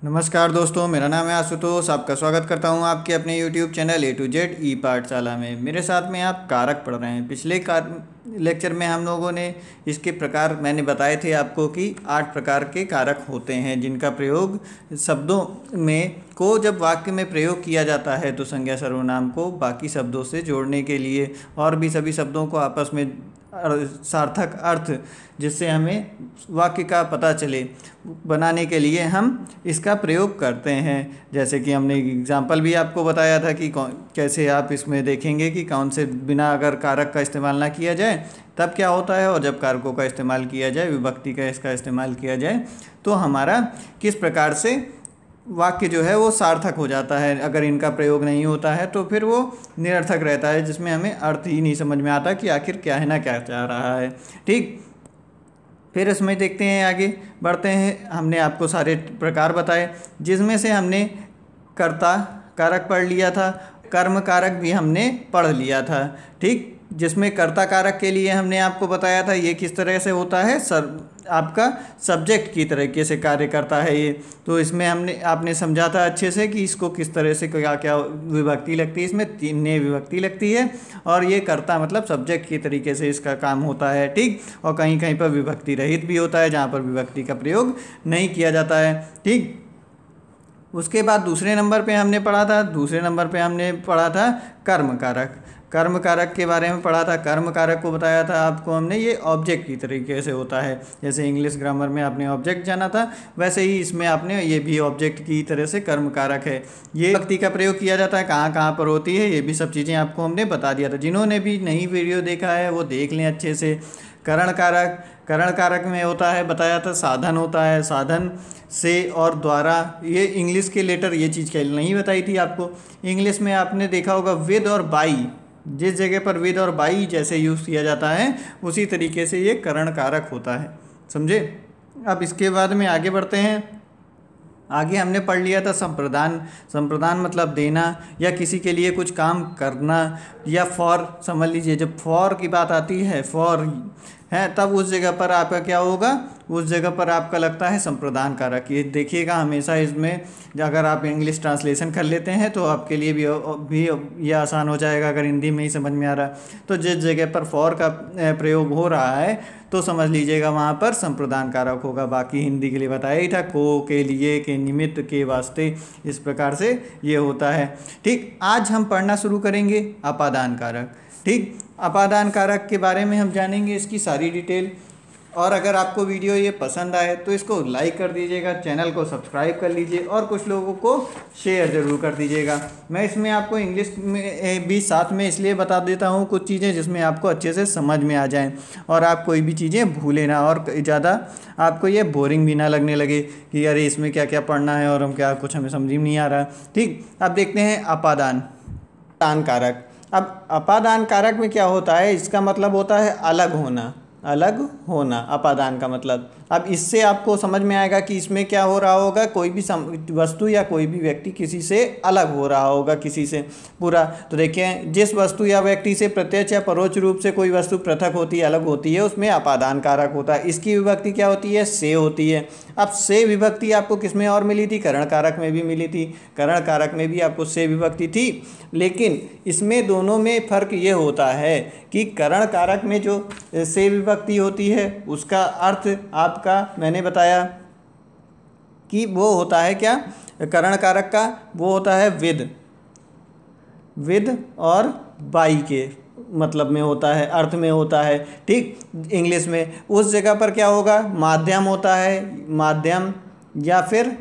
नमस्कार दोस्तों, मेरा नाम है आशुतोष। आपका स्वागत करता हूं आपके अपने YouTube channel A to Z e Pathshala में। मेरे साथ में आप कारक पढ़ रहे हैं। पिछले लेक्चर में हम लोगों ने इसके प्रकार मैंने बताए थे आपको कि 8 प्रकार के कारक होते हैं, जिनका प्रयोग शब्दों में को जब वाक्य में प्रयोग किया जाता है तो संज्ञा सर्वनाम को बाकी शब्दों से जोड़ने के लिए और भी सभी शब्दों को आपस में सार्थक अर्थ जिससे हमें वाक्य का पता चले बनाने के लिए हम इसका प्रयोग करते हैं। जैसे कि हमने एग्जाम्पल भी आपको बताया था कि कैसे आप इसमें देखेंगे कि कौन से बिना अगर कारक का इस्तेमाल ना किया जाए तब क्या होता है, और जब कारकों का इस्तेमाल किया जाए, विभक्ति का इसका इस्तेमाल किया जाए तो हमारा किस प्रकार से वाक्य जो है वो सार्थक हो जाता है। अगर इनका प्रयोग नहीं होता है तो फिर वो निरर्थक रहता है, जिसमें हमें अर्थ ही नहीं समझ में आता कि आखिर क्या है ना क्या चाह रहा है। ठीक, फिर इसमें देखते हैं, आगे बढ़ते हैं। हमने आपको सारे प्रकार बताए, जिसमें से हमने कर्ता कारक पढ़ लिया था, कर्म कारक भी हमने पढ़ लिया था। ठीक, जिसमें कर्ता कारक के लिए हमने आपको बताया था ये किस तरह से होता है, आपका सब्जेक्ट की तरीके से कार्य करता है ये। तो इसमें आपने समझा था अच्छे से कि इसको किस तरह से क्या क्या विभक्ति लगती है। इसमें 3 विभक्ति लगती है और ये कर्ता मतलब सब्जेक्ट के तरीके से इसका काम होता है। ठीक, और कहीं कहीं पर विभक्ति रहित भी होता है, जहाँ पर विभक्ति का प्रयोग नहीं किया जाता है। ठीक, उसके बाद दूसरे नंबर पे हमने पढ़ा था कर्म कारक। कर्म कारक के बारे में पढ़ा था। कर्म कारक को बताया था आपको हमने, ये ऑब्जेक्ट की तरीके से होता है। जैसे इंग्लिश ग्रामर में आपने ऑब्जेक्ट जाना था, वैसे ही इसमें आपने ये भी ऑब्जेक्ट की तरह से कर्म कारक है। ये विभक्ति का प्रयोग किया जाता है, कहाँ कहाँ पर होती है, ये भी सब चीज़ें आपको हमने बता दिया था। जिन्होंने भी नई वीडियो देखा है वो देख लें अच्छे से। करण कारक, करण कारक में होता है, बताया था साधन होता है, साधन से और द्वारा। ये इंग्लिश के लेटर ये चीज़ क्या नहीं बताई थी आपको। इंग्लिश में आपने देखा होगा विद और बाई, जिस जगह पर विद और बाई जैसे यूज़ किया जाता है उसी तरीके से ये करण कारक होता है, समझे। अब इसके बाद में आगे बढ़ते हैं। आगे हमने पढ़ लिया था संप्रदान। संप्रदान मतलब देना या किसी के लिए कुछ काम करना, या फॉर समझ लीजिए, जब फॉर की बात आती है, फॉर है, तब उस जगह पर आपका क्या होगा, उस जगह पर आपका लगता है संप्रदान कारक। ये देखिएगा हमेशा, इसमें अगर आप इंग्लिश ट्रांसलेशन कर लेते हैं तो आपके लिए भी ये आसान हो जाएगा। अगर हिंदी में ही समझ में आ रहा है तो जिस जगह पर फॉर का प्रयोग हो रहा है तो समझ लीजिएगा वहाँ पर संप्रदान कारक होगा। बाकी हिंदी के लिए बताया ही था, को, के लिए, के निमित्त, के वास्ते, इस प्रकार से ये होता है। ठीक, आज हम पढ़ना शुरू करेंगे अपादान कारक। ठीक, अपादान कारक के बारे में हम जानेंगे, इसकी सारी डिटेल। और अगर आपको वीडियो ये पसंद आए तो इसको लाइक कर दीजिएगा, चैनल को सब्सक्राइब कर लीजिए और कुछ लोगों को शेयर ज़रूर कर दीजिएगा। मैं इसमें आपको इंग्लिश में भी साथ में इसलिए बता देता हूँ कुछ चीज़ें जिसमें आपको अच्छे से समझ में आ जाएं और आप कोई भी चीज़ें भूलें ना, और ज़्यादा आपको ये बोरिंग भी ना लगने लगे कि अरे इसमें क्या क्या पढ़ना है और कुछ हमें समझ में नहीं आ रहा। ठीक, अब देखते हैं अपादान कारक। अब अपादान कारक में क्या होता है, इसका मतलब होता है अलग होना। अलग होना अपादान का मतलब। अब इससे आपको समझ में आएगा कि इसमें क्या हो रहा होगा, कोई भी वस्तु या कोई भी व्यक्ति किसी से अलग हो रहा होगा, किसी से पूरा। तो देखिए, जिस वस्तु या व्यक्ति से प्रत्यक्ष या परोक्ष रूप से कोई वस्तु पृथक होती है, अलग होती है, उसमें अपादान कारक होता है। इसकी विभक्ति क्या होती है, से होती है। अब से विभक्ति आपको किसमें और मिली थी, करण कारक में भी मिली थी। करण कारक में भी आपको से विभक्ति थी, लेकिन इसमें दोनों में फ़र्क ये होता है कि करण कारक में जो से विभक्ति होती है उसका अर्थ आपका मैंने बताया कि वो होता है क्या, करण कारक का वो होता है विद और बाई के मतलब में होता है, अर्थ में होता है। ठीक, इंग्लिश में उस जगह पर क्या होगा, माध्यम होता है, माध्यम या फिर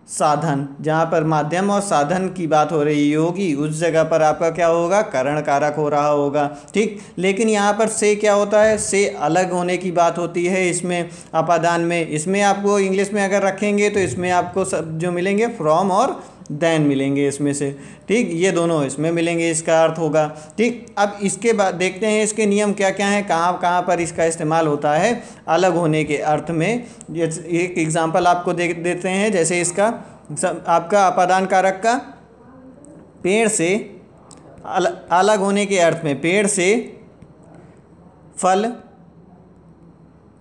साधन। जहाँ पर माध्यम और साधन की बात हो रही होगी उस जगह पर आपका क्या होगा, करण कारक हो रहा होगा। ठीक, लेकिन यहाँ पर से क्या होता है, से अलग होने की बात होती है इसमें अपादान में। इसमें आपको इंग्लिश में अगर रखेंगे तो इसमें आपको सब जो मिलेंगे फ्रॉम और देन मिलेंगे इसमें से। ठीक, ये दोनों इसमें मिलेंगे, इसका अर्थ होगा। ठीक, अब इसके बाद देखते हैं इसके नियम क्या क्या हैं, कहाँ कहाँ पर इसका इस्तेमाल होता है अलग होने के अर्थ में। एक एग्जांपल आपको देते हैं। जैसे इसका आपका अपादान कारक का पेड़ से अलग होने के अर्थ में, पेड़ से फल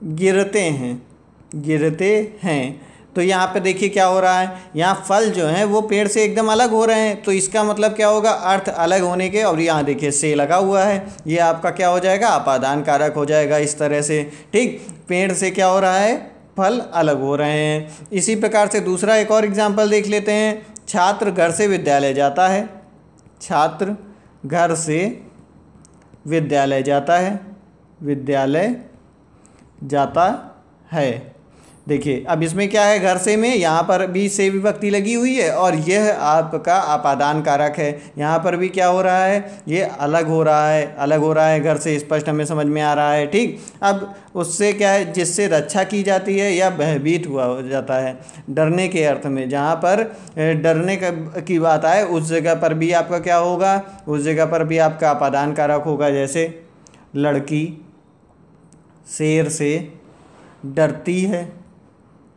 गिरते हैं, तो यहाँ पे देखिए क्या हो रहा है, यहाँ फल जो हैं वो पेड़ से एकदम अलग हो रहे हैं, तो इसका मतलब क्या होगा, अर्थ अलग होने के। और यहाँ देखिए से लगा हुआ है, ये आपका क्या हो जाएगा, अपादान कारक हो जाएगा इस तरह से। ठीक, पेड़ से क्या हो रहा है, फल अलग हो रहे हैं। इसी प्रकार से दूसरा एक और एग्जाम्पल देख लेते हैं। छात्र घर से विद्यालय जाता है, छात्र घर से विद्यालय जाता है, विद्यालय जाता है। देखिए अब इसमें क्या है, घर से में यहाँ पर भी से विभक्ति लगी हुई है और यह आपका अपादान कारक है। यहाँ पर भी क्या हो रहा है, ये अलग हो रहा है, अलग हो रहा है घर से, स्पष्ट हमें समझ में आ रहा है। ठीक, अब उससे क्या है, जिससे रक्षा की जाती है या भयभीत हुआ हो जाता है, डरने के अर्थ में। जहाँ पर डरने की बात आए उस जगह पर भी आपका क्या होगा, उस जगह पर भी आपका अपादान कारक होगा। जैसे लड़की शेर से डरती है,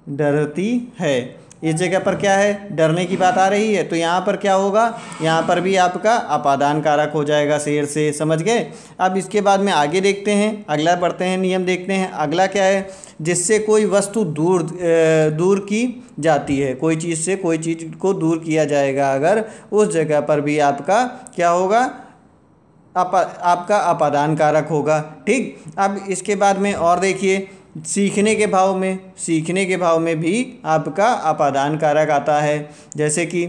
डरती है, इस जगह पर क्या है, डरने की बात आ रही है, तो यहाँ पर क्या होगा, यहाँ पर भी आपका अपादान कारक हो जाएगा शेर से। समझ गए। अब इसके बाद में आगे देखते हैं, अगला बढ़ते हैं, नियम देखते हैं। अगला क्या है, जिससे कोई वस्तु दूर की जाती है, कोई चीज़ से कोई चीज़ को दूर किया जाएगा अगर, उस जगह पर भी आपका क्या होगा, आपका अपादान कारक होगा। ठीक, अब इसके बाद में और देखिए, सीखने के भाव में, सीखने के भाव में भी आपका अपादान कारक आता है। जैसे कि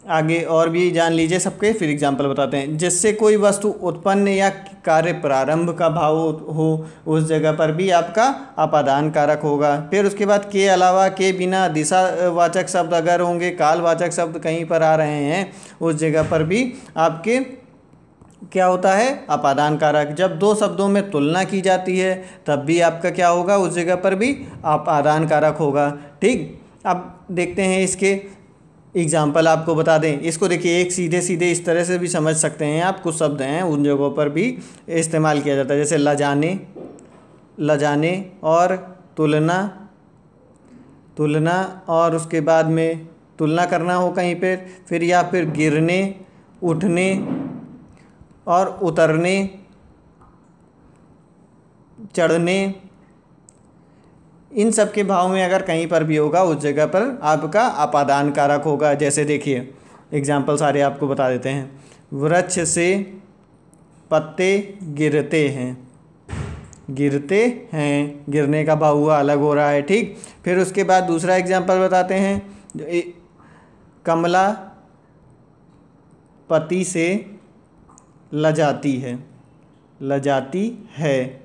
आगे और भी जान लीजिए सबके, फिर एग्जांपल बताते हैं। जिससे कोई वस्तु उत्पन्न या कार्य प्रारंभ का भाव हो, उस जगह पर भी आपका अपादान कारक होगा। फिर उसके बाद के अलावा, के बिना, दिशावाचक शब्द अगर होंगे, कालवाचक शब्द कहीं पर आ रहे हैं, उस जगह पर भी आपके क्या होता है, अपादान कारक। जब दो शब्दों में तुलना की जाती है तब भी आपका क्या होगा, उस जगह पर भी अपादान कारक होगा। ठीक, अब देखते हैं इसके एग्जाम्पल, आपको बता दें। इसको देखिए, एक सीधे सीधे इस तरह से भी समझ सकते हैं आप, कुछ शब्द हैं उन जगहों पर भी इस्तेमाल किया जाता है। जैसे लजाने, लजाने और तुलना, तुलना और उसके बाद में तुलना करना हो कहीं पर, फिर या फिर गिरने, उठने और उतरने, चढ़ने, इन सब के भाव में अगर कहीं पर भी होगा, उस जगह पर आपका अपादान कारक होगा। जैसे देखिए एग्जाम्पल सारे आपको बता देते हैं। वृक्ष से पत्ते गिरते हैं, गिरते हैं, गिरने का भाव हुआ, अलग हो रहा है। ठीक, फिर उसके बाद दूसरा एग्जाम्पल बताते हैं। कमला पति से लजाती है, लजाती है।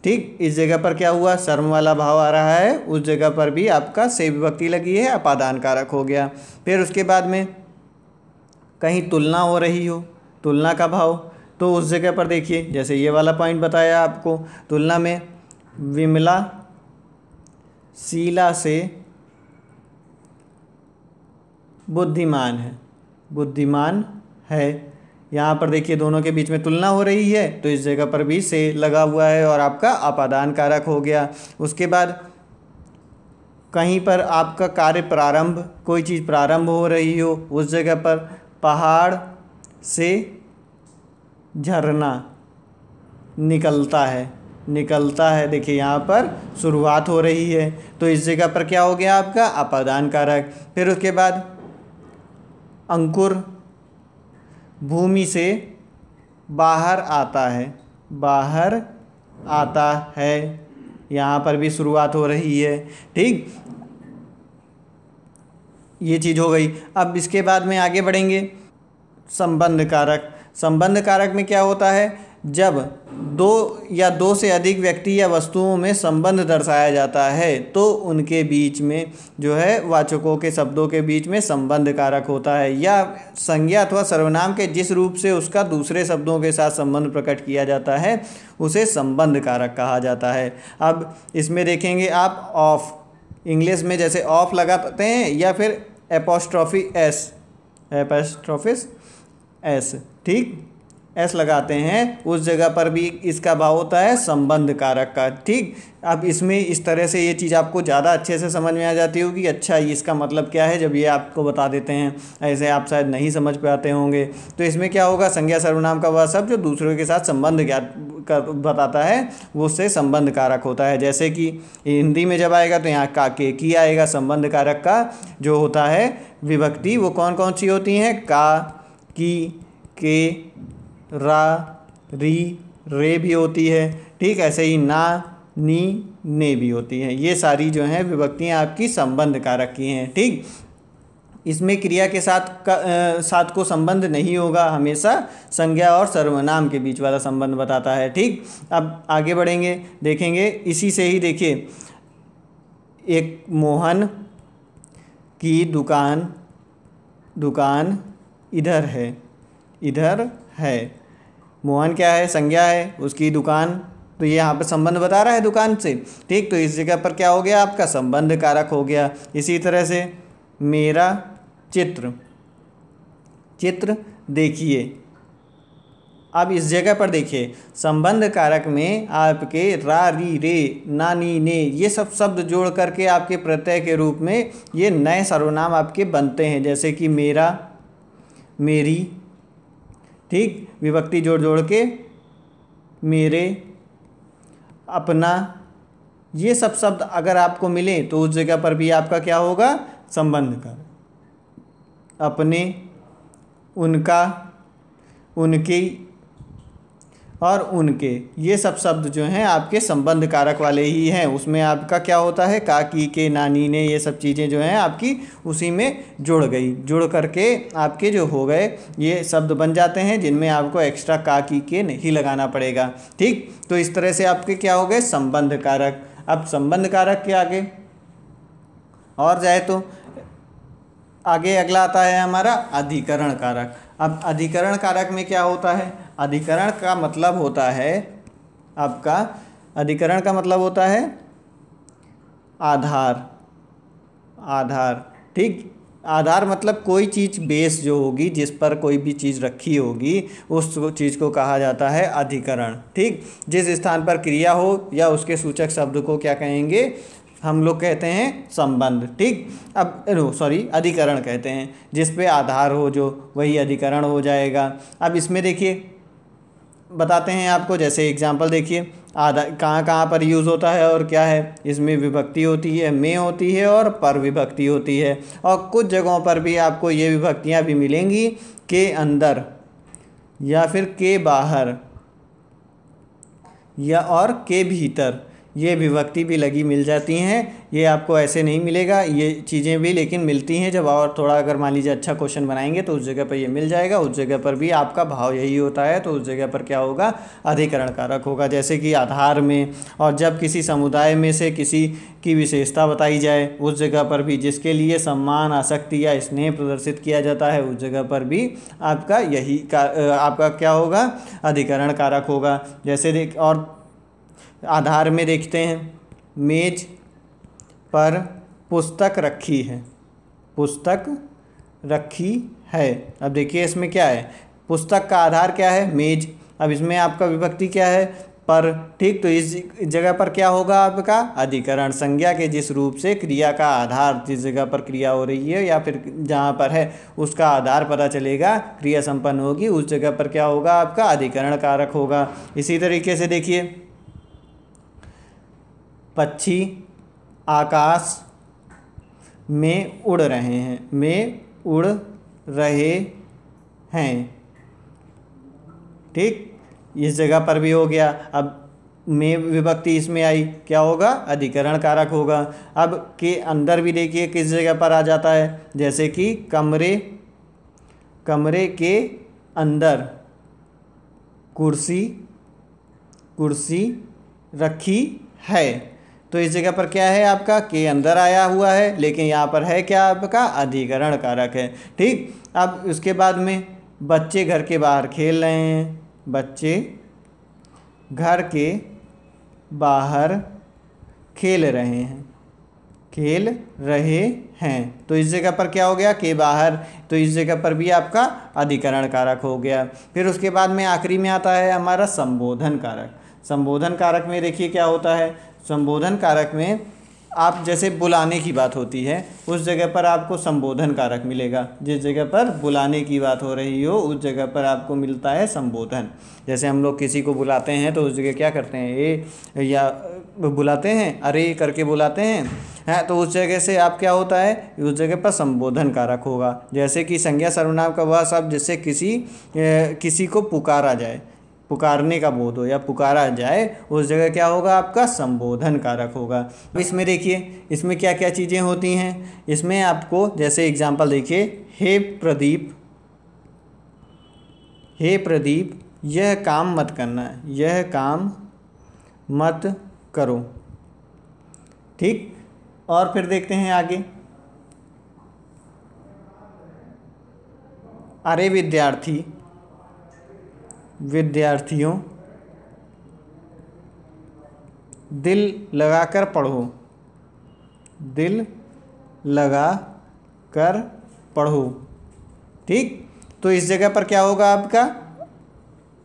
ठीक, इस जगह पर क्या हुआ, शर्म वाला भाव आ रहा है, उस जगह पर भी आपका से विभक्ति लगी है, अपादान कारक हो गया। फिर उसके बाद में कहीं तुलना हो रही हो, तुलना का भाव, तो उस जगह पर देखिए, जैसे ये वाला पॉइंट बताया आपको, तुलना में विमला शीला से बुद्धिमान है, बुद्धिमान है। यहाँ पर देखिए दोनों के बीच में तुलना हो रही है, तो इस जगह पर भी से लगा हुआ है और आपका अपादान कारक हो गया। उसके बाद कहीं पर आपका कार्य प्रारंभ, कोई चीज़ प्रारंभ हो रही हो, उस जगह पर पहाड़ से झरना निकलता है, निकलता है। देखिए यहाँ पर शुरुआत हो रही है, तो इस जगह पर क्या हो गया, आपका अपादान कारक। फिर उसके बाद अंकुर भूमि से बाहर आता है, बाहर आता है, यहाँ पर भी शुरुआत हो रही है। ठीक, ये चीज़ हो गई। अब इसके बाद में आगे बढ़ेंगे, संबंध कारक। संबंध कारक में क्या होता है, जब दो या दो से अधिक व्यक्ति या वस्तुओं में संबंध दर्शाया जाता है तो उनके बीच में जो है वाचकों के शब्दों के बीच में संबंध कारक होता है, या संज्ञा अथवा सर्वनाम के जिस रूप से उसका दूसरे शब्दों के साथ संबंध प्रकट किया जाता है उसे संबंध कारक कहा जाता है। अब इसमें देखेंगे आप, ऑफ, इंग्लिश में जैसे ऑफ लगाते हैं या फिर एपोस्ट्रॉफी एस, एपोस्ट्रॉफिस एस। ठीक, एस लगाते हैं उस जगह पर भी इसका भाव होता है संबंध कारक का। ठीक, अब इसमें इस तरह से ये चीज़ आपको ज़्यादा अच्छे से समझ में आ जाती होगी। अच्छा, इसका मतलब क्या है जब ये आपको बता देते हैं, ऐसे आप शायद नहीं समझ पाते होंगे। तो इसमें क्या होगा, संज्ञा सर्वनाम का वह शब्द जो दूसरों के साथ संबंध ज्ञात कर बताता है वो उससे संबंध कारक होता है। जैसे कि हिंदी में जब आएगा तो यहाँ का, के, की आएगा। संबंध कारक का जो होता है विभक्ति वो कौन कौन सी होती हैं, का, की, के, रा, री, रे भी होती है। ठीक, ऐसे ही ना, नी, ने भी होती हैं। ये सारी जो हैं विभक्तियाँ आपकी संबंध कारक की हैं। ठीक, इसमें क्रिया के साथ को संबंध नहीं होगा, हमेशा संज्ञा और सर्वनाम के बीच वाला संबंध बताता है। ठीक, अब आगे बढ़ेंगे, देखेंगे इसी से ही। देखिए, एक मोहन की दुकान इधर है। मोहन क्या है, संज्ञा है, उसकी दुकान, तो ये यहाँ पर संबंध बता रहा है दुकान से। ठीक, तो इस जगह पर क्या हो गया, आपका संबंध कारक हो गया। इसी तरह से मेरा चित्र देखिए। अब इस जगह पर देखिए, संबंध कारक में आपके रा, री, रे, ना, नी, ने ये सब शब्द जोड़ करके आपके प्रत्यय के रूप में ये नए सर्वनाम आपके बनते हैं। जैसे कि मेरा, मेरी, ठीक, विभक्ति जोड़ जोड़ के मेरे, अपना, ये सब शब्द अगर आपको मिले तो उस जगह पर भी आपका क्या होगा, संबंध कारक। अपने, उनका, उनकी और उनके, ये सब शब्द जो हैं आपके संबंध कारक वाले ही हैं। उसमें आपका क्या होता है, का, की, के, नानी, ने, ये सब चीज़ें जो हैं आपकी उसी में जुड़ गई, जुड़ करके आपके जो हो गए ये शब्द बन जाते हैं जिनमें आपको एक्स्ट्रा का, की, के नहीं लगाना पड़ेगा। ठीक, तो इस तरह से आपके क्या हो गए, संबंध कारक। अब संबंध कारक के आगे और जाए तो आगे अगला आता है हमारा अधिकरण कारक। अब अधिकरण कारक में क्या होता है, अधिकरण का मतलब होता है आपका, अधिकरण का मतलब होता है आधार। ठीक, आधार मतलब कोई चीज़ बेस जो होगी, जिस पर कोई भी चीज़ रखी होगी, उस चीज़ को कहा जाता है अधिकरण। ठीक, जिस स्थान पर क्रिया हो या उसके सूचक शब्द को क्या कहेंगे, हम लोग कहते हैं संबंध। ठीक, अब अधिकरण कहते हैं जिस पे आधार हो, जो वही अधिकरण हो जाएगा। अब इसमें देखिए बताते हैं आपको, जैसे एग्जांपल देखिए, कहाँ कहाँ पर यूज़ होता है और क्या है। इसमें विभक्ति होती है, में होती है और पर विभक्ति होती है। और कुछ जगहों पर भी आपको ये विभक्तियाँ भी मिलेंगी, के अंदर या फिर के बाहर या और के भीतर, ये विभक्ति भी लगी मिल जाती हैं। ये आपको ऐसे नहीं मिलेगा, ये चीज़ें भी लेकिन मिलती हैं जब और थोड़ा अगर मान लीजिए अच्छा क्वेश्चन बनाएंगे तो उस जगह पर ये मिल जाएगा। उस जगह पर भी आपका भाव यही होता है, तो उस जगह पर क्या होगा, अधिकरण कारक होगा। जैसे कि आधार में, और जब किसी समुदाय में से किसी की विशेषता बताई जाए उस जगह पर भी, जिसके लिए सम्मान, आसक्ति या स्नेह प्रदर्शित किया जाता है उस जगह पर भी आपका यही आपका क्या होगा, अधिकरण कारक होगा। जैसे और आधार में देखते हैं, मेज पर पुस्तक रखी है। अब देखिए इसमें क्या है, पुस्तक का आधार क्या है, मेज। अब इसमें आपका विभक्ति क्या है, पर। ठीक, तो इस जगह पर क्या होगा आपका अधिकरण। संज्ञा के जिस रूप से क्रिया का आधार, जिस जगह पर क्रिया हो रही है या फिर जहाँ पर है उसका आधार पता चलेगा, क्रिया संपन्न होगी, उस जगह पर क्या होगा आपका अधिकरण कारक होगा। इसी तरीके से देखिए, पक्षी आकाश में उड़ रहे हैं। ठीक, इस जगह पर भी हो गया। अब में विभक्ति इसमें आई, क्या होगा, अधिकरण कारक होगा। अब के अंदर भी देखिए किस जगह पर आ जाता है, जैसे कि कमरे के अंदर कुर्सी रखी है। तो इस जगह पर क्या है आपका, के अंदर आया हुआ है, लेकिन यहाँ पर है क्या आपका, अधिकरण कारक है। ठीक, अब उसके बाद में बच्चे घर के बाहर खेल रहे हैं, बच्चे घर के बाहर खेल रहे हैं। खेल रहे हैं। तो इस जगह पर क्या हो गया, के बाहर, तो इस जगह पर भी आपका अधिकरण कारक हो गया। फिर उसके बाद में आखिरी में आता है हमारा संबोधन कारक। संबोधन कारक में देखिए क्या होता है, संबोधन कारक में आप जैसे बुलाने की बात होती है उस जगह पर आपको संबोधन कारक मिलेगा। जिस जगह पर बुलाने की बात हो रही हो उस जगह पर आपको मिलता है संबोधन। जैसे हम लोग किसी को बुलाते हैं तो उस जगह क्या करते हैं, ए या बुलाते हैं, अरे करके बुलाते हैं, तो उस जगह से आप क्या होता है, उस जगह पर संबोधन कारक होगा। जैसे कि संज्ञा सर्वनाम का वह शब्द जिससे किसी को पुकारा जाए, पुकारने का बोध हो या पुकारा जाए, उस जगह क्या होगा, आपका संबोधन कारक होगा। अब इसमें देखिए इसमें क्या क्या चीज़ें होती हैं। इसमें आपको जैसे एग्जांपल देखिए, हे प्रदीप, हे प्रदीप यह काम मत करना, यह काम मत करो। ठीक, और फिर देखते हैं आगे, अरे विद्यार्थी, विद्यार्थियों दिल लगाकर पढ़ो, दिल लगा कर पढ़ो। ठीक, तो इस जगह पर क्या होगा, आपका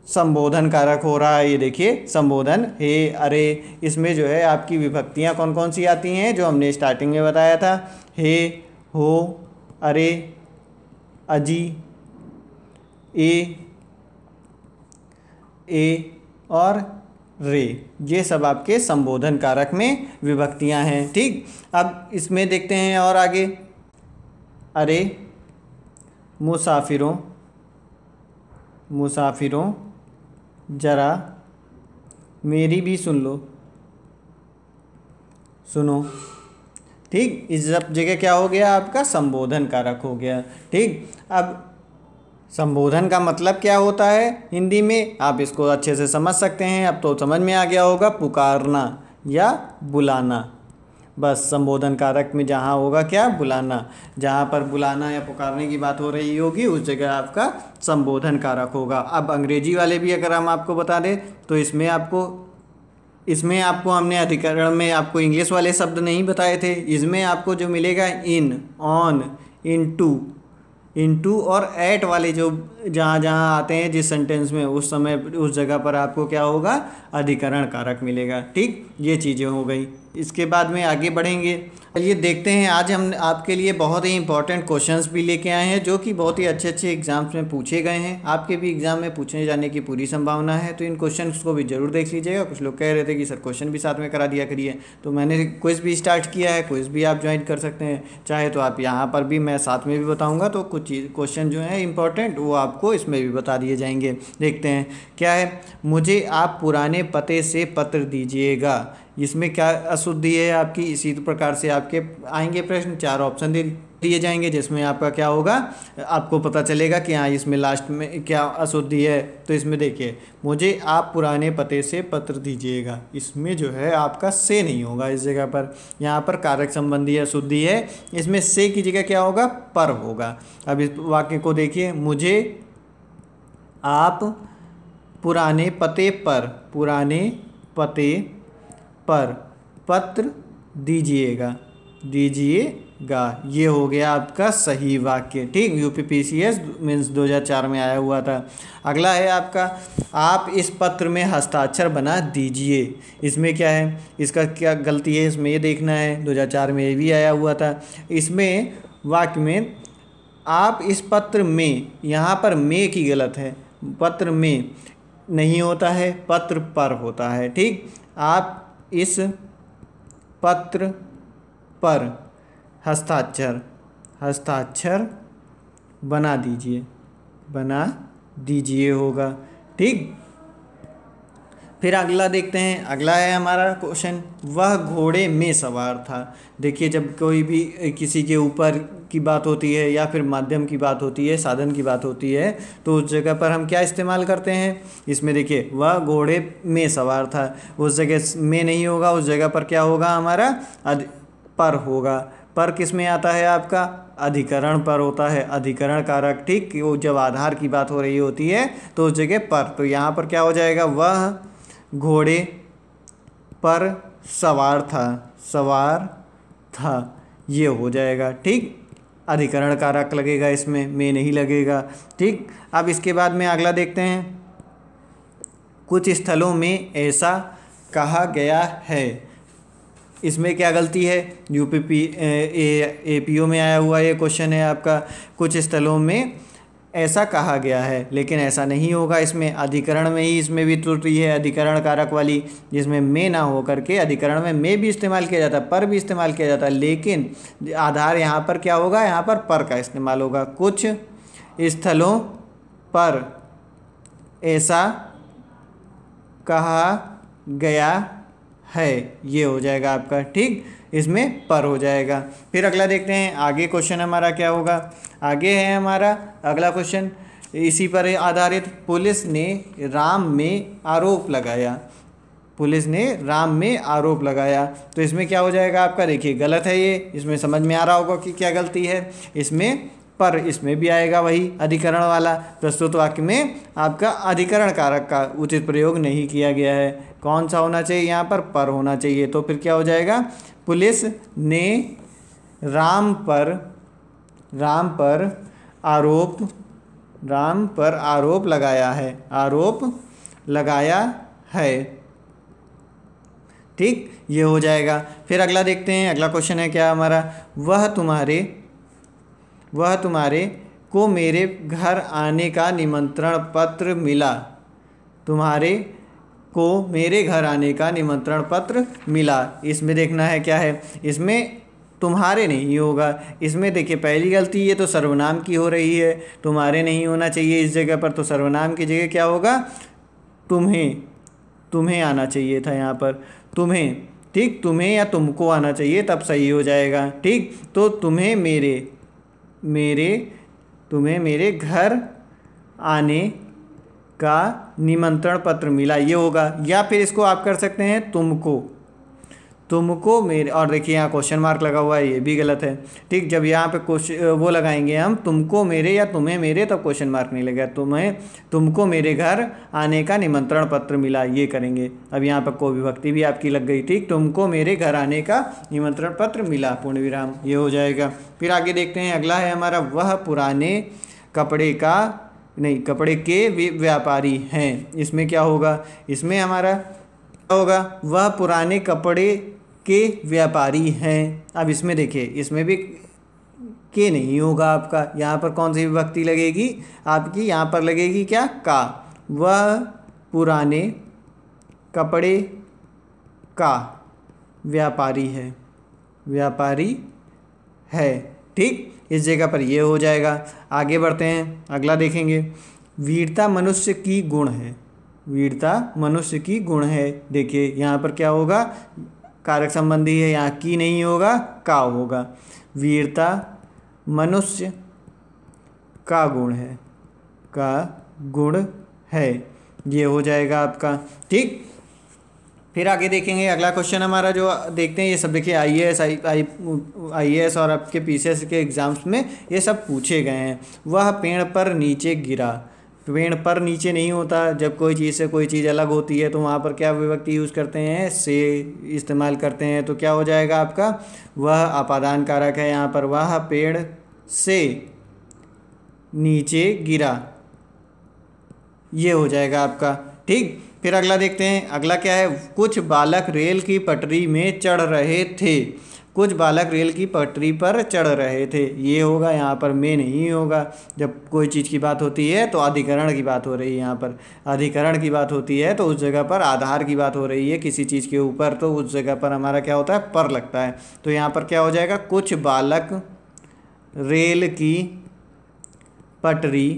संबोधन कारक हो रहा है। ये देखिए संबोधन, हे, अरे, इसमें जो है आपकी विभक्तियाँ कौन कौन सी आती हैं जो हमने स्टार्टिंग में बताया था, हे, हो, अरे, अजी, ए और रे, ये सब आपके संबोधन कारक में विभक्तियां हैं। ठीक, अब इसमें देखते हैं और आगे, अरे मुसाफिरों, मुसाफिरों जरा मेरी भी सुन लो, सुनो। ठीक, इस सब जगह क्या हो गया, आपका संबोधन कारक हो गया। ठीक, अब संबोधन का मतलब क्या होता है हिंदी में, आप इसको अच्छे से समझ सकते हैं। अब तो समझ में आ गया होगा, पुकारना या बुलाना। बस संबोधन कारक में जहाँ होगा क्या, बुलाना, जहाँ पर बुलाना या पुकारने की बात हो रही होगी उस जगह आपका संबोधन कारक होगा। अब अंग्रेजी वाले भी अगर हम आपको बता दें तो इसमें आपको हमने अधिकरण में आपको इंग्लिश वाले शब्द नहीं बताए थे। इसमें आपको जो मिलेगा इन, ऑन, इनटू और एट वाले जो जहाँ जहाँ आते हैं जिस सेंटेंस में, उस समय उस जगह पर आपको क्या होगा, अधिकरण कारक मिलेगा। ठीक, ये चीज़ें हो गई। इसके बाद में आगे बढ़ेंगे। चलिए देखते हैं, आज हम आपके लिए बहुत ही इंपॉर्टेंट क्वेश्चंस भी लेके आए हैं जो कि बहुत ही अच्छे अच्छे एग्जाम्स में पूछे गए हैं। आपके भी एग्जाम में पूछने जाने की पूरी संभावना है, तो इन क्वेश्चंस को भी जरूर देख लीजिएगा। कुछ लोग कह रहे थे कि सर क्वेश्चन भी साथ में करा दिया करिए, तो मैंने क्विज़ भी स्टार्ट किया है, क्विज़ भी आप ज्वाइन कर सकते हैं। चाहे तो आप यहाँ पर भी मैं साथ में भी बताऊँगा, तो कुछ क्वेश्चन जो है इंपॉर्टेंट वो आपको इसमें भी बता दिए जाएंगे। देखते हैं क्या है, मुझे आप पुराने पते से पत्र दीजिएगा। इसमें क्या अशुद्धि है आपकी, इसी प्रकार से आपके आएंगे प्रश्न, 4 ऑप्शन दिए जाएंगे जिसमें आपका क्या होगा, आपको पता चलेगा कि हाँ इसमें लास्ट में क्या अशुद्धि है। तो इसमें देखिए, मुझे आप पुराने पते से पत्र दीजिएगा, इसमें जो है आपका से नहीं होगा इस जगह पर, यहाँ पर कारक संबंधी अशुद्धि है। इसमें से की जगह क्या होगा, पर होगा। अब इस वाक्य को देखिए, मुझे आप पुराने पते पर पत्र दीजिएगा, ये हो गया आपका सही वाक्य। ठीक, यूपीपीसीएस मीन्स 2004 में आया हुआ था। अगला है आपका, आप इस पत्र में हस्ताक्षर बना दीजिए। इसमें क्या है, इसका क्या गलती है, इसमें ये देखना है। 2004 में ये भी आया हुआ था। इसमें वाक्य में आप इस पत्र में, यहाँ पर में की गलत है, पत्र में नहीं होता है, पत्र पर होता है। ठीक, आप इस पत्र पर हस्ताक्षर बना दीजिए होगा। ठीक, फिर अगला देखते हैं। अगला है हमारा क्वेश्चन, वह घोड़े में सवार था। देखिए, जब कोई भी किसी के ऊपर की बात होती है या फिर माध्यम की बात होती है, साधन की बात होती है, तो उस जगह पर हम क्या इस्तेमाल करते हैं। इसमें देखिए, वह घोड़े में सवार था, उस जगह में नहीं होगा, उस जगह पर क्या होगा, हमारा पर होगा। पर किस में आता है, आपका अधिकरण पर होता है, अधिकरण कारक। ठीक, वो जब आधार की बात हो रही होती है तो उस जगह पर, तो यहाँ पर क्या हो जाएगा, वह घोड़े पर सवार था, ये हो जाएगा। ठीक, अधिकरण कारक लगेगा इसमें, में नहीं लगेगा। ठीक, अब इसके बाद में अगला देखते हैं। कुछ स्थलों में ऐसा कहा गया है, इसमें क्या गलती है? यूपी एपीओ में आया हुआ ये क्वेश्चन है आपका। कुछ स्थलों में ऐसा कहा गया है, लेकिन ऐसा नहीं होगा, इसमें अधिकरण में ही इसमें भी त्रुटि है, अधिकरण कारक वाली, जिसमें में ना हो करके अधिकरण में भी इस्तेमाल किया जाता है, पर भी इस्तेमाल किया जाता है, लेकिन आधार यहाँ पर क्या होगा? यहाँ पर का इस्तेमाल होगा। कुछ स्थलों पर ऐसा कहा गया है, ये हो जाएगा आपका। ठीक, इसमें पर हो जाएगा। फिर अगला देखते हैं, आगे क्वेश्चन हमारा क्या होगा। आगे है हमारा अगला क्वेश्चन इसी पर आधारित। पुलिस ने राम में आरोप लगाया, पुलिस ने राम में आरोप लगाया, तो इसमें क्या हो जाएगा आपका? देखिए गलत है ये, इसमें समझ में आ रहा होगा कि क्या गलती है। इसमें पर, इसमें भी आएगा वही अधिकरण वाला। प्रस्तुत वाक्य में आपका अधिकरण कारक का उचित प्रयोग नहीं किया गया है। कौन सा होना चाहिए? यहाँ पर होना चाहिए। तो फिर क्या हो जाएगा? पुलिस ने राम पर आरोप लगाया है, आरोप लगाया है। ठीक, ये हो जाएगा। फिर अगला देखते हैं, अगला क्वेश्चन है क्या हमारा? वह तुम्हारे को मेरे घर आने का निमंत्रण पत्र मिला, तुम्हारे को मेरे घर आने का निमंत्रण पत्र मिला। इसमें देखना है क्या है, इसमें तुम्हारे नहीं होगा। इसमें देखिए पहली गलती, ये तो सर्वनाम की हो रही है, तुम्हारे नहीं होना चाहिए इस जगह पर, तो सर्वनाम की जगह क्या होगा? तुम्हें आना चाहिए था यहाँ पर, तुम्हें। ठीक, तुम्हें या तुमको आना चाहिए, तब सही हो जाएगा। ठीक, तो तुम्हें मेरे घर आने का निमंत्रण पत्र मिला, ये होगा। या फिर इसको आप कर सकते हैं तुमको मेरे, और देखिए यहाँ क्वेश्चन मार्क लगा हुआ है, ये भी गलत है। ठीक, जब यहाँ पे क्वेश्चन वो लगाएंगे हम, तुमको मेरे या तुम्हें मेरे, तब क्वेश्चन मार्क नहीं लगेगा। तुमको मेरे घर आने का निमंत्रण पत्र मिला, ये करेंगे। अब यहाँ पर को विभक्ति भी आपकी लग गई। ठीक, तुमको मेरे घर आने का निमंत्रण पत्र मिला, पूर्ण विराम, ये हो जाएगा। फिर आगे देखते हैं, अगला है हमारा, वह पुराने कपड़े के व्यापारी हैं। इसमें क्या होगा? इसमें हमारा क्या होगा? वह पुराने कपड़े के व्यापारी हैं। अब इसमें देखिए, इसमें भी के नहीं होगा आपका। यहाँ पर कौन सी विभक्ति लगेगी आपकी? यहाँ पर लगेगी क्या? का। वह पुराने कपड़े का व्यापारी है। ठीक, इस जगह पर ये हो जाएगा। आगे बढ़ते हैं, अगला देखेंगे। वीरता मनुष्य की गुण है, वीरता मनुष्य की गुण है। देखिए यहाँ पर क्या होगा? कारक संबंधी है, यहाँ की नहीं होगा, का होगा। वीरता मनुष्य का गुण है, ये हो जाएगा आपका। ठीक, फिर आगे देखेंगे, अगला क्वेश्चन हमारा जो देखते हैं, ये सब देखिए आईएएस और आपके पीसीएस के एग्जाम्स में ये सब पूछे गए हैं। वह पेड़ पर नीचे गिरा, पेड़ पर नीचे नहीं होता, जब कोई चीज़ से कोई चीज़ अलग होती है तो वहाँ पर क्या विभक्ति यूज़ करते हैं? से इस्तेमाल करते हैं। तो क्या हो जाएगा आपका? वह अपादान कारक है यहाँ पर। वह पेड़ से नीचे गिरा, ये हो जाएगा आपका। ठीक, फिर अगला देखते हैं, अगला क्या है? कुछ बालक रेल की पटरी में चढ़ रहे थे, कुछ बालक रेल की पटरी पर चढ़ रहे थे, ये होगा। यहाँ पर में नहीं होगा। जब कोई चीज़ की बात होती है तो अधिकरण की बात हो रही है, यहाँ पर अधिकरण की बात होती है तो उस जगह पर आधार की बात हो रही है किसी चीज़ के ऊपर, तो उस जगह पर हमारा क्या होता है? पर लगता है। तो यहाँ पर क्या हो जाएगा? कुछ बालक रेल की पटरी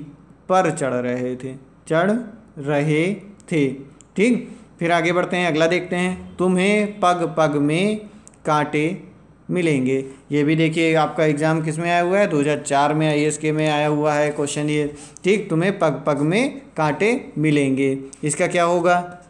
पर चढ़ रहे थे। ठीक, फिर आगे बढ़ते हैं, अगला देखते हैं। तुम्हें पग पग में कांटे मिलेंगे, ये भी देखिए आपका एग्ज़ाम किस में आया हुआ है? 2004 में आईएएस के में आया हुआ है क्वेश्चन ये। ठीक, तुम्हें पग पग में कांटे मिलेंगे, इसका क्या होगा?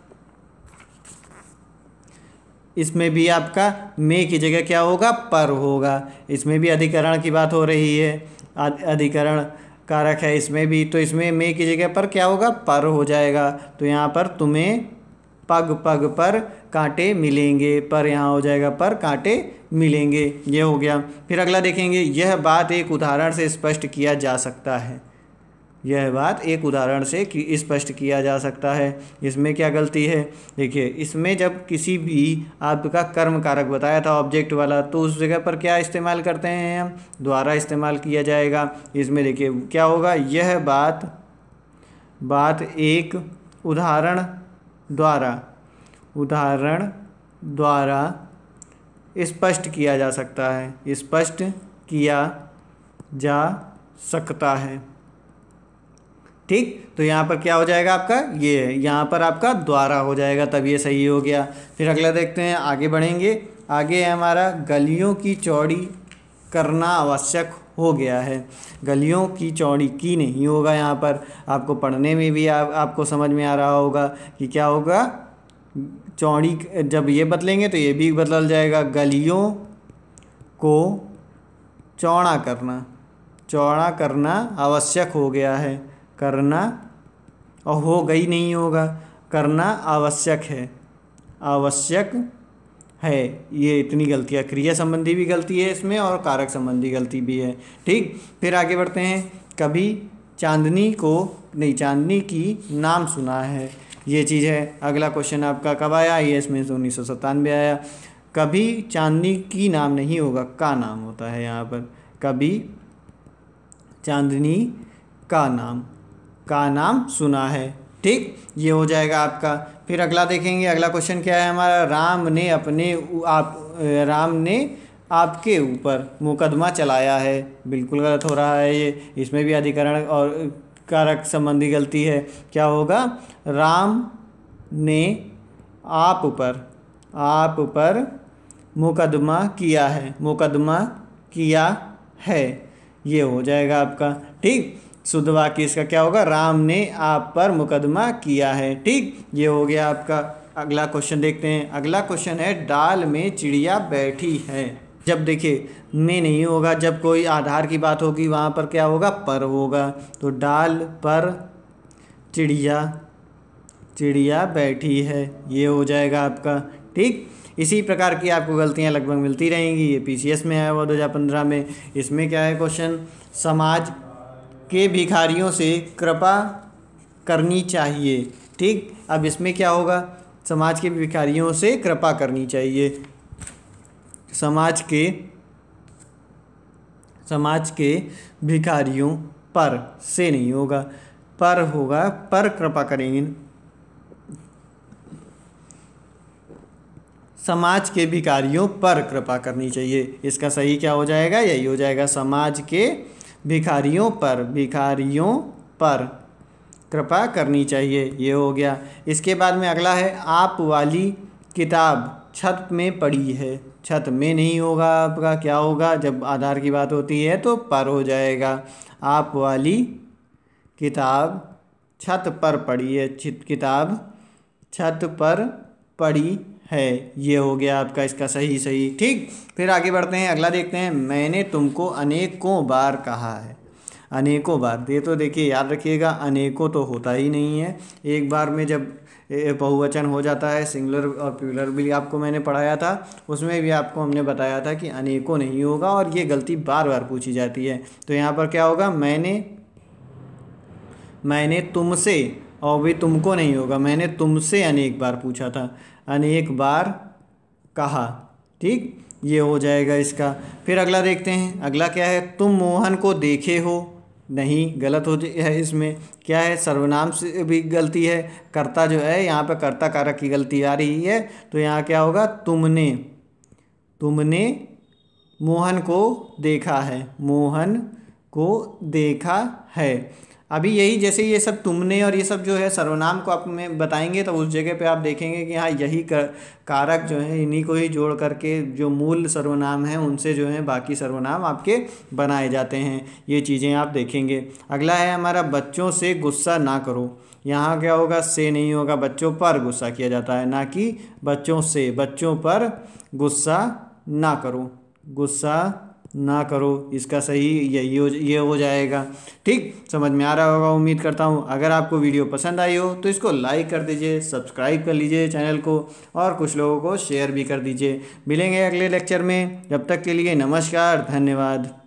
इसमें भी आपका में की जगह क्या होगा? पर होगा। इसमें भी अधिकरण की बात हो रही है, अधिकरण कारक है इसमें भी, तो इसमें में की जगह पर क्या होगा? पर हो जाएगा। तो यहाँ पर तुम्हें पग पग पर कांटे मिलेंगे, पर यहाँ हो जाएगा पर कांटे मिलेंगे, ये हो गया। फिर अगला देखेंगे, यह बात एक उदाहरण से स्पष्ट किया जा सकता है। यह बात एक उदाहरण से स्पष्ट किया जा सकता है। इसमें क्या गलती है? देखिए, इसमें जब किसी भी आपका कर्म कारक बताया था ऑब्जेक्ट वाला, तो उस जगह पर क्या इस्तेमाल करते हैं हम? द्वारा इस्तेमाल किया जाएगा। इसमें देखिए क्या होगा, यह बात एक उदाहरण द्वारा स्पष्ट किया जा सकता है, स्पष्ट किया जा सकता है। ठीक, तो यहाँ पर क्या हो जाएगा आपका, ये है, यहाँ पर आपका द्वारा हो जाएगा, तब ये सही हो गया। फिर अगला देखते हैं, आगे बढ़ेंगे। आगे है हमारा, गलियों की चौड़ी करना आवश्यक हो गया है। गलियों की चौड़ी की नहीं होगा, यहाँ पर आपको पढ़ने में भी आपको समझ में आ रहा होगा कि क्या होगा, चौड़ी जब ये बदलेंगे तो ये भी बदल जाएगा। गलियों को चौड़ा करना आवश्यक हो गया है, करना और हो गई नहीं होगा, करना आवश्यक है। ये इतनी गलतियाँ, क्रिया संबंधी भी गलती है इसमें और कारक संबंधी गलती भी है। ठीक, फिर आगे बढ़ते हैं। कभी चांदनी की नाम सुना है, ये चीज़ है। अगला क्वेश्चन आपका कब आया? ये इसमें 1997 आया। कभी चांदनी की नाम नहीं होगा, का नाम होता है यहाँ पर। कभी चांदनी का नाम सुना है। ठीक, ये हो जाएगा आपका। फिर अगला देखेंगे, अगला क्वेश्चन क्या है हमारा, राम ने आपके ऊपर मुकदमा चलाया है। बिल्कुल गलत हो रहा है ये, इसमें भी अधिकरण और कारक संबंधी गलती है। क्या होगा, राम ने आप पर मुकदमा किया है, ये हो जाएगा आपका। ठीक, शुद्ध वाक्य इसका क्या होगा, राम ने आप पर मुकदमा किया है। ठीक, ये हो गया आपका। अगला क्वेश्चन देखते हैं। अगला क्वेश्चन है, डाल में चिड़िया बैठी है। जब देखिए में नहीं होगा, जब कोई आधार की बात होगी वहाँ पर क्या होगा, पर होगा। तो डाल पर चिड़िया बैठी है, ये हो जाएगा आपका। ठीक, इसी प्रकार की आपको गलतियाँ लगभग मिलती रहेंगी। ये PCS में आया हुआ 2015 में। इसमें क्या है क्वेश्चन, समाज के भिखारियों से कृपा करनी चाहिए। ठीक, अब इसमें क्या होगा, समाज के भिखारियों से कृपा करनी चाहिए। समाज के भिखारियों पर से नहीं होगा, पर होगा, पर कृपा करेंगे। समाज के भिखारियों पर कृपा करनी चाहिए। इसका सही क्या हो जाएगा, यही हो जाएगा, समाज के भिखारियों पर कृपा करनी चाहिए, ये हो गया। इसके बाद में अगला है, आप वाली किताब छत में पड़ी है। छत में नहीं होगा आपका, क्या होगा, जब आधार की बात होती है तो पर हो जाएगा। आप वाली किताब छत पर पड़ी है, किताब छत पर पड़ी है, ये हो गया आपका इसका सही। ठीक, फिर आगे बढ़ते हैं। अगला देखते हैं, मैंने तुमको अनेकों बार कहा है। अनेकों बार, ये तो देखिए याद रखिएगा, अनेकों तो होता ही नहीं है। एक बार में जब बहुवचन हो जाता है, सिंगुलर और प्लूरल भी आपको मैंने पढ़ाया था, उसमें भी आपको हमने बताया था कि अनेकों नहीं होगा, और ये गलती बार बार पूछी जाती है। तो यहाँ पर क्या होगा, मैंने तुमसे, और भी तुमको नहीं होगा, मैंने तुमसे अनेक बार पूछा था, अनेक बार कहा। ठीक, ये हो जाएगा इसका। फिर अगला देखते हैं। अगला क्या है, तुम मोहन को देखे हो, नहीं, गलत हो है। इसमें क्या है, सर्वनाम से भी गलती है। कर्ता जो है यहाँ पर कर्ता कारक की गलती आ रही है, तो यहाँ क्या होगा, तुमने मोहन को देखा है, मोहन को देखा है। अभी यही, जैसे ये सब तुमने और ये सब जो है सर्वनाम को आप में बताएंगे, तो उस जगह पे आप देखेंगे कि हाँ, यही कारक जो है, इन्हीं को ही जोड़ करके जो मूल सर्वनाम हैं उनसे जो है बाकी सर्वनाम आपके बनाए जाते हैं। ये चीज़ें आप देखेंगे। अगला है हमारा, बच्चों से गुस्सा ना करो। यहाँ क्या होगा, से नहीं होगा, बच्चों पर गुस्सा किया जाता है, ना कि बच्चों से। बच्चों पर गुस्सा ना करो, गुस्सा ना करो, इसका सही ये हो जाएगा। ठीक, समझ में आ रहा होगा उम्मीद करता हूँ। अगर आपको वीडियो पसंद आई हो तो इसको लाइक कर दीजिए, सब्सक्राइब कर लीजिए चैनल को, और कुछ लोगों को शेयर भी कर दीजिए। मिलेंगे अगले लेक्चर में, जब तक के लिए नमस्कार, धन्यवाद।